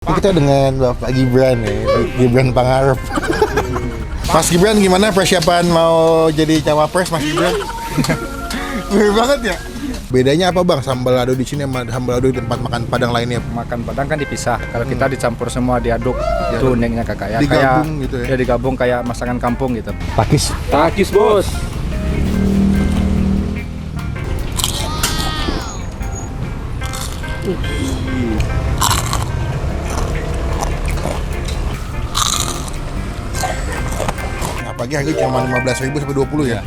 Ini kita dengan Bapak Gibran ya, Gibran Pangarep. Mas Gibran, gimana persiapan mau jadi cawapres Mas Gibran? Bener banget ya? Bedanya apa bang, sambal lado di sini sama sambal lado di tempat makan Padang lainnya? Makan Padang kan dipisah. Kalau kita dicampur semua diaduk, itu uniknya kakak ya. Digabung kayak, gitu ya? Ya digabung kayak masakan kampung gitu. Pakis. Takis bos. Nah, pagi harga cuma 15.000 sampai 20 ya?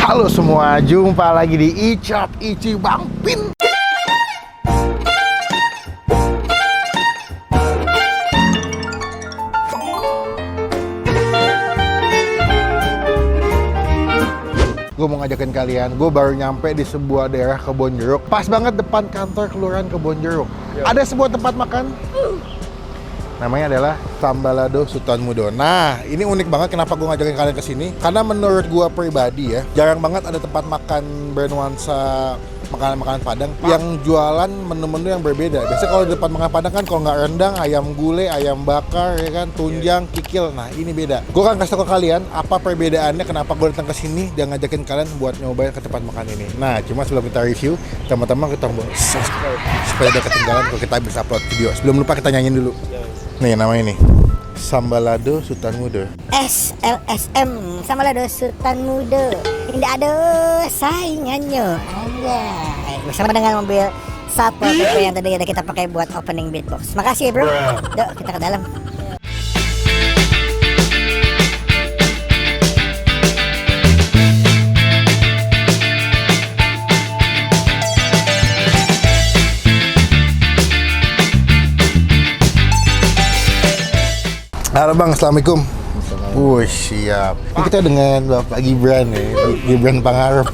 Halo semua, jumpa lagi di Icap Ici Bang Pin. Gue mau ngajakin kalian, gue baru nyampe di sebuah daerah Kebonjeruk. Pas banget depan kantor kelurahan Kebonjeruk. Ada sebuah tempat makan. Namanya adalah Sambal Lado Sultan Mudo. Nah, ini unik banget kenapa gue ngajakin kalian ke sini. Karena menurut gue pribadi ya, jarang banget ada tempat makan bernuansa makanan-makanan Padang yang jualan menu-menu yang berbeda. Biasanya kalau di tempat makan Padang kan kalau nggak rendang, ayam gulai, ayam bakar, ya kan, tunjang, kikil. Nah, ini beda. Gue akan kasih tau ke kalian apa perbedaannya, kenapa gue datang ke sini dan ngajakin kalian buat nyobain ke tempat makan ini. Nah, cuma sebelum kita review, teman-teman kita mau subscribe supaya tidak ketinggalan kalau kita bisa upload video. Sebelum lupa kita nyanyiin dulu. Nih namanya nih, Sambal Lado Sultan Mudo. SLSM Sambal Lado Sultan Mudo. Tidak ada saingannya. Anjay. Bersama dengan mobil Satpol PP yang tadi ada kita pakai buat opening beatbox. Makasih bro. Yuk kita ke dalam. Halo bang, assalamualaikum. Siap. Ini kita dengan Bapak Gibran ya, Gibran Pangarep.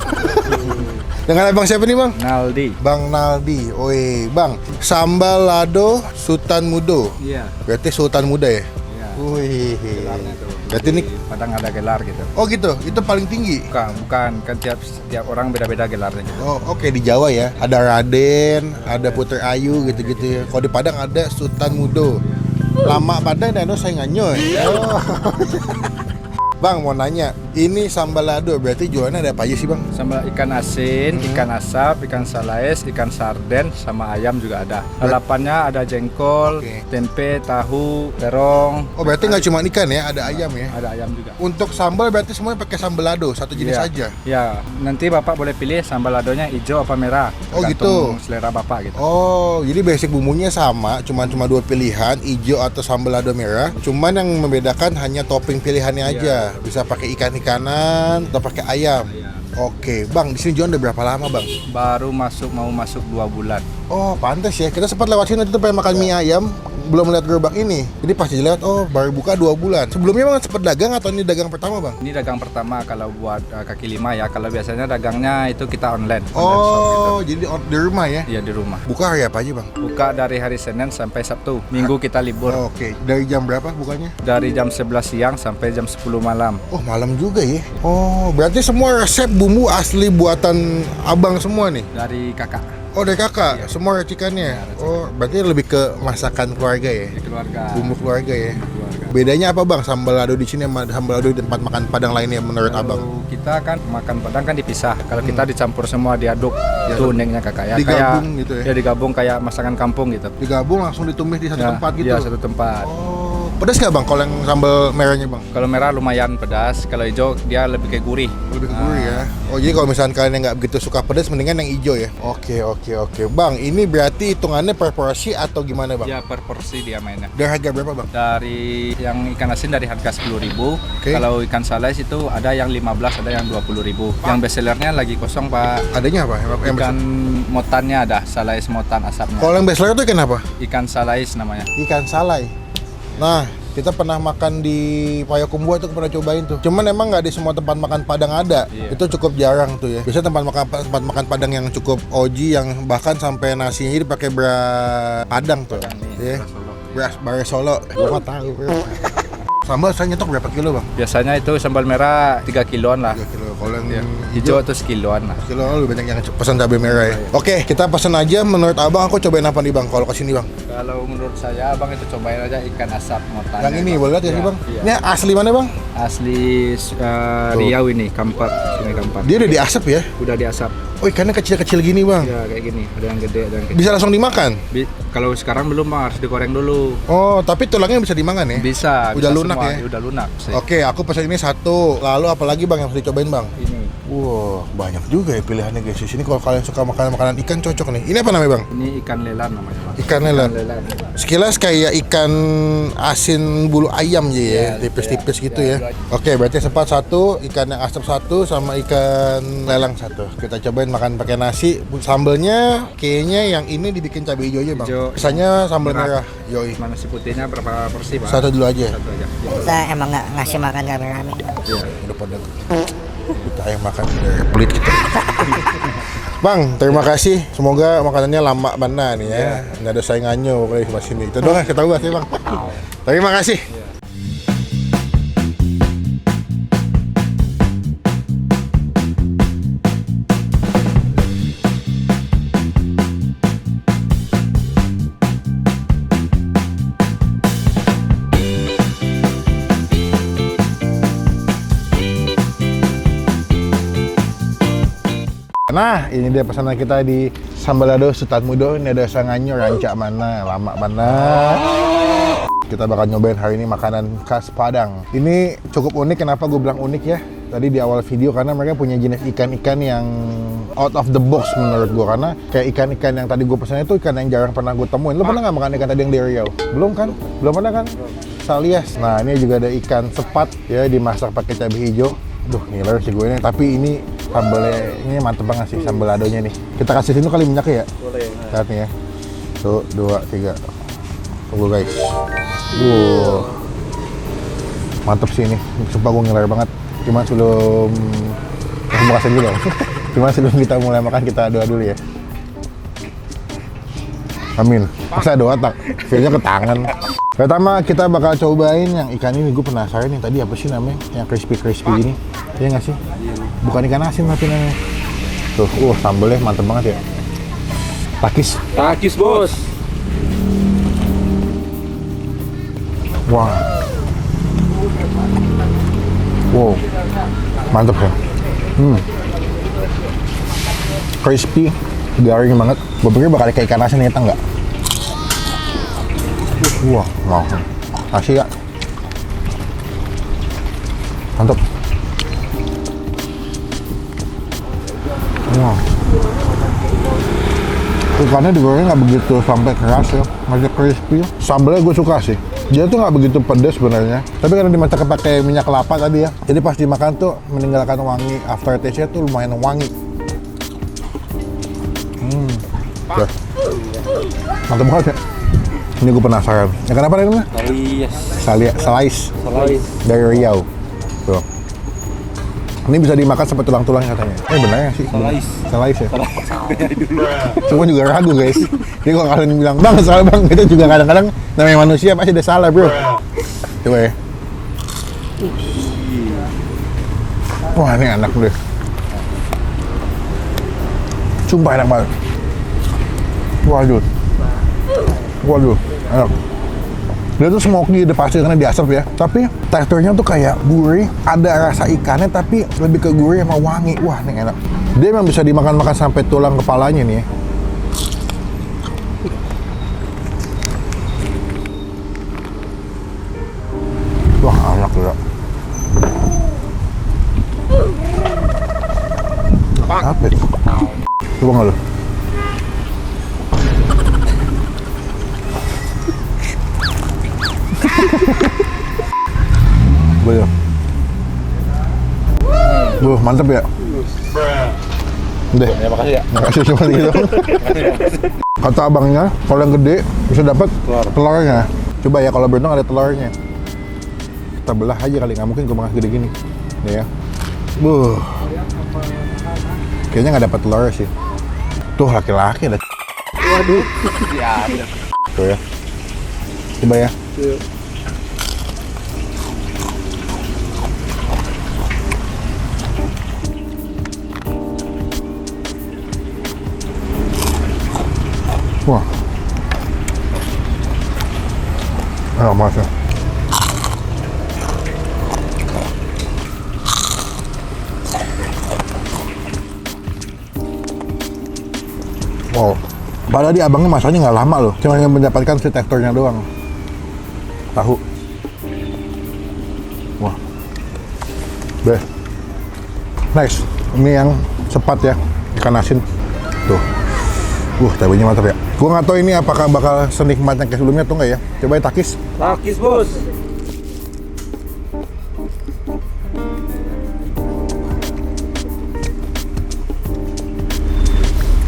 Dengan abang siapa nih bang? Naldi. Bang Naldi. Oi, bang. Sambal Lado Sultan Mudo. Iya. Berarti Sultan Muda ya? Iya. Wih. Gelarnya tuh. Berarti ini. Padang ada gelar gitu. Oh gitu. Itu paling tinggi. Bukan kan tiap orang beda-beda gelarnya gitu. Oh oke, di Jawa ya. Ada Raden, ada Putri Ayu gitu-gitu ya. Kalau di Padang ada Sultan Mudo. Lama Padang dan saingannya. Oh. Bang mau nanya, ini sambal lado berarti jualannya ada apa aja sih bang? Sambal ikan asin, ikan asap, ikan salais, ikan sarden, sama ayam juga ada. Lalapannya ada jengkol, Oke. tempe, tahu, terong. Oh berarti nggak cuma ikan ya, ada ayam ya? Ada ayam juga. Untuk sambal berarti semuanya pakai sambal lado, satu jenis Iya. aja? Ya, nanti bapak boleh pilih sambal ladonya hijau apa merah. Oh, Tergantung gitu. selera bapak gitu. Oh, jadi basic bumbunya sama, cuma dua pilihan, hijau atau sambal lado merah. Cuman yang membedakan hanya topping pilihannya aja. Bisa pakai ikan-ikanan atau pakai ayam. Oke, bang, di sini jualan udah berapa lama bang? Baru mau masuk 2 bulan. Oh, pantas ya. Kita sempat lewat sini tuh pengen makan mie ayam, belum lihat gerobak ini. Jadi pas dilihat, oh baru buka 2 bulan. Sebelumnya bang sempat dagang atau ini dagang pertama bang? Ini dagang pertama kalau buat kaki lima ya. Kalau biasanya dagangnya itu kita online. Online shop Oh, gitu. jadi di rumah ya? Iya di rumah. Buka hari apa aja bang? Buka dari hari Senin sampai Sabtu. Minggu kita libur. Oh, oke, dari jam berapa bukanya? Dari jam 11 siang sampai jam 10 malam. Oh, malam juga ya? Oh, berarti semua resep bumbu asli buatan abang semua nih? Dari kakak Oh, dari kakak? Iya. Semua racikannya? Iya, racikan. Oh, berarti lebih ke masakan keluarga ya? di keluarga. Bumbu keluarga ya? Keluarga. Bedanya apa bang, sambal lado di sini sama sambal lado di tempat makan Padang lainnya menurut abang? Kalau kita kan makan Padang kan dipisah. Kalau kita dicampur semua diaduk, itu uniknya kakak ya. Digabung kayak, gitu ya? Ya digabung kayak masakan kampung gitu. Digabung langsung ditumis di satu Ya, tempat gitu? Iya satu tempat. Oh, pedas nggak bang kalau yang sambal merahnya bang? Kalau merah lumayan pedas, kalau hijau dia lebih kayak gurih. Lebih ke gurih ya? Oh, jadi kalau misalkan kalian yang nggak begitu suka pedas, mendingan yang hijau ya? Oke. Bang, ini berarti hitungannya per porsi atau gimana bang? Ya per porsi dia mainnya. Dari harga berapa bang? Dari yang ikan asin dari harga 10.000. Oke. Kalau ikan salais itu ada yang 15, ada yang 20.000. Yang bestsellernya lagi kosong pak. Adanya apa? Yang Ikan motannya ada, salais motan asapnya. Kalau yang bestseller itu ikan apa? Ikan salais namanya. Ikan salai. Nah, kita pernah makan di Payakumbuh itu pernah cobain tuh. Cuman emang nggak di semua tempat makan Padang ada. Iya. Itu cukup jarang tuh ya. Biasanya tempat makan Padang yang cukup OG yang bahkan sampai nasinya dipakai beras Padang tuh. Padang nih, Ya. beras Solo. Beras Solo. Gua nggak tahu. Sambal saya nyetok berapa kilo bang? Biasanya itu sambal merah 3 kiloan lah. 3 kilo. Kalau yang Ya. Hijau tuh sekiloan lah. kilo lebih banyak yang pesan cabai merah ya. Oke, kita pesan aja. Menurut abang aku cobain apa nih bang? Kalau kesini bang? Kalau menurut saya abang itu cobain aja ikan asap motan. Yang ini boleh lihat ya sih bang? Iya. Ini asli mana bang? Asli Riau ini, Kampar, Sungai Kampar. Dia udah diasap ya? Udah diasap. Oh ikannya kecil-kecil gini bang. Ya kayak gini, ada yang gede, ada yang kecil. Bisa langsung dimakan? Kalau sekarang belum bang, harus digoreng dulu. Oh, tapi tulangnya bisa dimakan ya? Bisa. Udah bisa lunak semua. ya? Udah lunak sih. Oke, aku pesan ini 1. Lalu apalagi bang yang harus dicobain bang? Ini. Wow, banyak juga ya pilihannya guys. Di sini kalau kalian suka makanan ikan cocok nih. Ini apa namanya bang? Ini ikan lelan namanya bang. Ikan lelan. Sekilas kayak ikan asin bulu ayam aja ya, Ya, tipis-tipis ya, gitu ya, ya. Oke, berarti sepat 1, ikan yang asap 1, sama ikan lelang 1. Kita cobain makan pakai nasi. Sambelnya kayaknya yang ini dibikin cabai hijau aja bang. Hijau. Kesannya sambal merah. Yoi. Mana nasi putihnya berapa porsi bang? 1 dulu aja. Satu aja. Ya. Kita emang nggak ngasih makan kameramen. Iya, udah pada kita yang makan pelit kita. Bang, terima kasih. Semoga makanannya lama mana nih ya. Nggak ada saingannya pokoknya di sini. Itu doang kita buat ya bang. Terima kasih. Nah, ini dia pesanan kita di Sambalado Sultan Mudo. Ini ada sanganyo, rancak mana, lama mana. Kita bakal nyobain hari ini makanan khas Padang. Ini cukup unik. Kenapa gue bilang unik ya? Tadi di awal video karena mereka punya jenis ikan-ikan yang out of the box menurut gue. Karena kayak ikan-ikan yang tadi gue pesan itu ikan yang jarang pernah gue temuin. Lo pernah nggak makan ikan tadi yang di Riau? Belum kan? Belum pernah kan? Salias. Nah, ini juga ada ikan sepat ya, dimasak pakai cabai hijau. Duh, ngiler sih gue ini. Tapi ini sambalnya ini mantep banget sih, sambal adonya nih. Kita kasih sini kali minyaknya ya? Boleh. Lihat nih ya. 1, 2, 3. Tunggu guys. Mantep sih ini. Sumpah gue ngiler banget. Cuman sebelum mau kasih dulu dong. Cuman sebelum kita mulai makan kita doa dulu ya. Amin. Masa doa tak? Feelnya ke tangan. Pertama kita bakal cobain yang ikan ini. Gue penasaran yang tadi apa sih namanya? Yang crispy ini. Iya nggak sih? Bukan ikan asin tapi namanya. Tuh, sambalnya mantep banget ya. Takis. Takis bos. Wah. Wow. Mantep ya. Crispy, garing banget. Gue pikir bakal kayak ikan asin, ternyata enggak. Wah, mau. Kasih ya. Mantep. Wah. Ikannya digoreng nggak begitu sampai keras ya, masih crispy. Sambalnya gue suka sih. Dia tuh nggak begitu pedas sebenarnya. Tapi karena dimasak pakai minyak kelapa tadi ya, jadi pas dimakan tuh meninggalkan wangi. Aftertaste-nya tuh lumayan wangi. Ya. Mantap banget ya. Ini gue penasaran. Ya kenapa namanya? Salias. Dari Riau. Tuh. Ini bisa dimakan sampai tulang-tulangnya katanya. Benar ya sih? Salias ya? Semua juga ragu guys. Jadi kalau kalian bilang, bang salah bang, itu juga kadang-kadang namanya manusia pasti ada salah bro. Coba ya. Wah ini enak deh. Sumpah enak banget. Waduh, enak. Dia tuh smoky, udah pasti karena diasap ya. Tapi teksturnya tuh kayak gurih, ada rasa ikannya tapi lebih ke gurih sama wangi. Wah, ini enak. Dia memang bisa dimakan-makan sampai tulang kepalanya nih. Wah, enak juga. Apa itu? Coba nggak lu? Boleh. Mantep ya. Deh. Ya makasih ya. Makasih cuma gitu. Kata abangnya, kalau yang gede bisa dapat telurnya. Coba ya kalau beruntung ada telurnya. Kita belah aja kali, nggak mungkin gue makan gede gini. Nih ya. Kayaknya nggak dapat telur sih. Tuh laki-laki ada. Waduh. Ya. Tuh ya. Coba ya. banget. Wow. Padahal di abangnya masaknya nggak lama loh. Cuma yang mendapatkan si teksturnya doang. Tahu. Wah. Beh. Nice. Ini yang sepat ya. Ikan asin. Tuh. Cabenya mantap ya. Gua nggak tahu ini apakah bakal senikmatnya kayak sebelumnya atau enggak ya. Coba ya takis. Takis bos.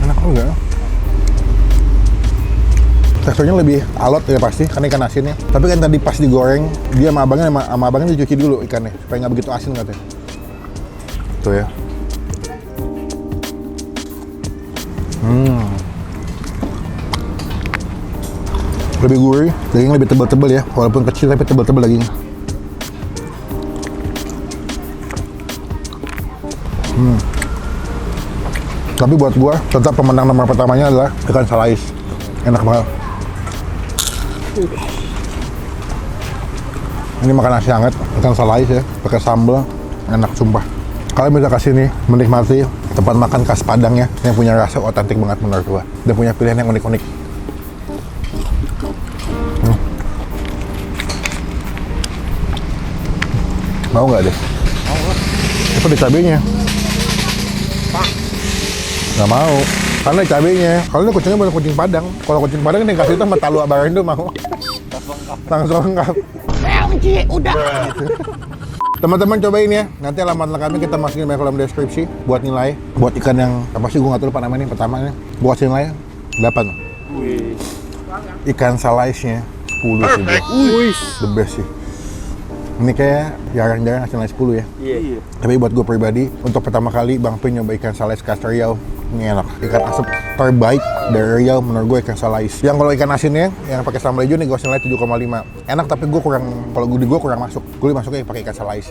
Enak juga. Teksturnya lebih alot ya pasti, karena ikan asinnya. Tapi kan tadi pas digoreng, dia sama abangnya dicuci dulu ikannya, supaya nggak begitu asin katanya. Tuh ya. Lebih gurih, dagingnya lebih tebal-tebal ya, walaupun kecil tapi tebal-tebal dagingnya. Tapi buat gua, tetap pemenang nomor pertamanya adalah ikan salais. Enak banget. Ini makan nasi hangat, ikan salais ya, pakai sambal, enak sumpah. Kalian bisa kesini menikmati tempat makan khas Padang ya, yang punya rasa otentik banget menurut gua, dan punya pilihan yang unik-unik. Mau nggak deh? Apa di cabenya? Nggak mau, karena cabenya. Kalau ini kucingnya bukan kucing Padang. Kalau kucing Padang ini kasih sama talu abarin tuh mau. Langsung lengkap. Udah. Teman-teman cobain ya. Nanti alamat lengkapnya kita masukin di kolom deskripsi buat nilai. Buat ikan yang apa sih? Gue nggak tahu lupa namanya nih pertamanya. Buat nilai 8. Ikan salaisnya 10 sih bro. The best sih. Ini kayak jarang-jarang ngasih nilai 10 ya. Iya. Tapi buat gue pribadi, untuk pertama kali Bang Pin nyoba ikan salais khas Riau. Ini enak. Ikan asap terbaik dari Riau menurut gue ikan salais. Yang kalau ikan asinnya, yang pakai sambal hijau nih gue nilai 7,5. Enak tapi gue kurang, kalau di gue kurang masuk. Gue masuknya pakai ikan salais.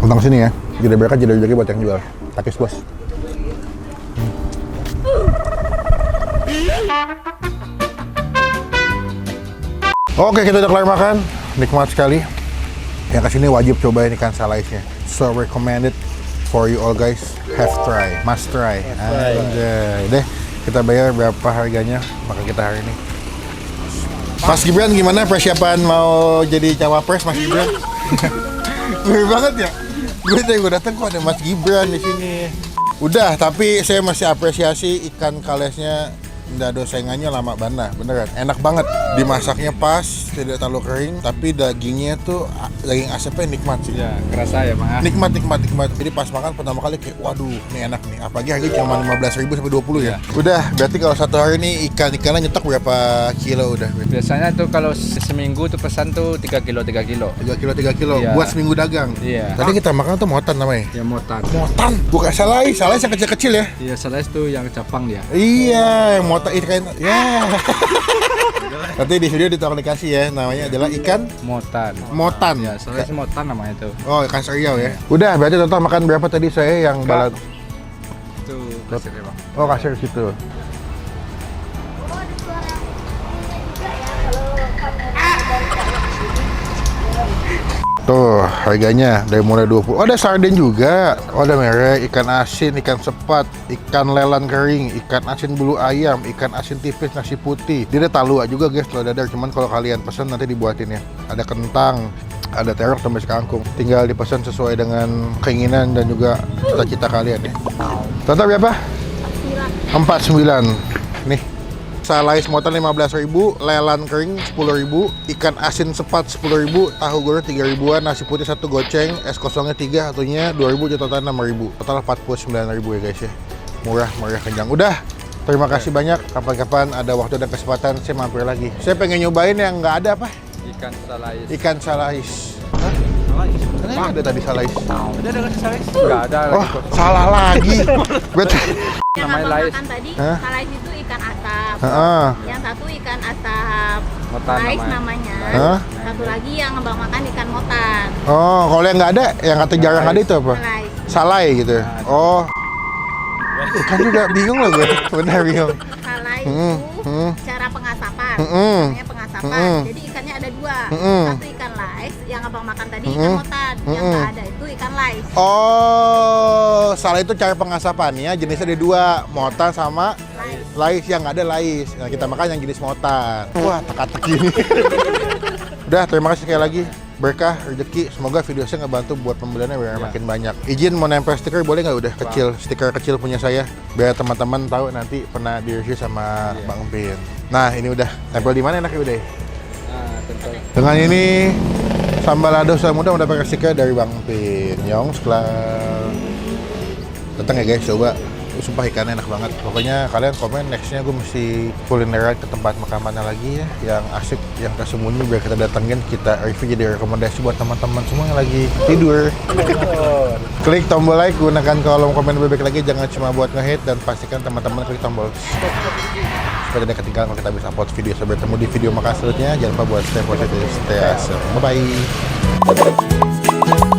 Tentang sini ya, jadi berkah jadi rezeki buat yang jual. Takis bos. Oke, kita udah kelar makan. Nikmat sekali. Yang kesini wajib cobain ikan salaisnya. So recommended for you all guys. Have try, must try. Anjay. Deh, kita bayar berapa harganya makan kita hari ini. Mas Gibran gimana persiapan mau jadi cawapres Mas Gibran? Bener banget ya. Gue datang kok ada Mas Gibran di sini. Udah, tapi saya masih apresiasi ikan kalesnya. Nggak ada saingannya lama banget, beneran enak banget, dimasaknya pas, tidak terlalu kering, tapi dagingnya tuh daging asapnya nikmat sih. Ya, kerasa ya Bang. Nikmat. Jadi pas makan pertama kali kayak waduh, ini enak nih. Apalagi harganya cuma 15.000 sampai 20 ya. Udah, berarti kalau satu hari ini ikannya nyetok berapa kilo udah? Biasanya tuh kalau seminggu tuh pesan tuh 3 kilo. 3 kilo Iya. buat seminggu dagang. Iya. Tadi kita makan tuh motan namanya. Ya motan. Motan, bukan salais yang kecil-kecil ya. Iya, salais tuh yang capang dia. Iya, yang motan ikan ya. Nanti di video ditolong dikasih ya, namanya adalah ikan motan. Ya, salais motan namanya tuh. Oh, ikan Riau ya. Udah, berarti total makan berapa tadi saya yang balad? Itu kasirnya Bang. Oh, kasir situ. Tuh, harganya dari mulai 20. Oh, ada sarden juga. Oh, ada merek, ikan asin, ikan sepat, ikan lelan kering, ikan asin bulu ayam, ikan asin tipis, nasi putih. Dia ada talua juga guys, telur dadar. Cuman kalau kalian pesan nanti dibuatin ya. Ada kentang, ada terok sampai sekangkung. Tinggal dipesan sesuai dengan keinginan dan juga cita-cita kalian ya. Total berapa? 49. Nih. Salais motan 15.000, lelan kering 10.000, ikan asin sepat 10.000, tahu goreng 3.000-an, nasi putih 1 goceng, es kosongnya 3, satunya 2.000, jadi total 6.000. Total 49.000 ya guys ya. Murah kenyang. Udah. Terima kasih banyak. Kapan-kapan ada waktu dan kesempatan saya mampir lagi. Saya pengen nyobain yang nggak ada apa? Ikan salais. Ikan salais. Hah? Kan ada tadi salais. Ada salais? Enggak ada. Oh, salah lagi. Berarti Yang namanya abang lais. makan tadi, Hah? salais itu ikan asap. Heeh. Yang satu ikan asap Motan lais namanya. namanya. Hah? Satu lagi yang abang makan ikan motan. Oh, kalau yang nggak ada, yang kata jarang ada itu apa? Salais. Salai gitu. Oh. Kan juga bingung loh gue. Benar bingung. Salais Hmm, itu hmm. cara pengasapan ikan. Mm-mm. Namanya pengasapan. Mm-mm. Jadi ikannya ada dua. Mm-mm. Satu ikan lais, yang abang makan tadi ikan Mm-mm. motan. Yang Mm-mm. nggak ada itu ikan lais. Oh, salah itu cara pengasapannya. Jenisnya ada dua, motan sama lais. Yang nggak ada lais. Nah, kita makan yang jenis motan. Wah, teka-teki ini. Udah, terima kasih sekali lagi. Berkah, rezeki. Semoga video saya ngebantu buat pembeliannya biar makin banyak. Izin mau nempel stiker boleh nggak udah kecil, stiker kecil punya saya. Biar teman-teman tahu nanti pernah di-review sama Bang Bin. Nah, ini udah. Tempel di mana enaknya udah? Dengan ini sambal lado saya muda udah pakai stiker dari Bang Pin. Yong setelah datang ya guys, coba. Sumpah ikannya enak banget. Pokoknya kalian komen nextnya gue mesti kulineran ke tempat makan mana lagi ya, yang asik, yang tersembunyi biar kita datengin, kita review jadi rekomendasi buat teman-teman semua yang lagi tidur. Klik tombol like, gunakan kolom komen lebih baik lagi, jangan cuma buat nge-hate, dan pastikan teman-teman klik tombol supaya tidak ketinggalan kalau kita bisa upload video. Sampai bertemu di video makan selanjutnya. Jangan lupa buat stay positif, stay awesome. Bye bye.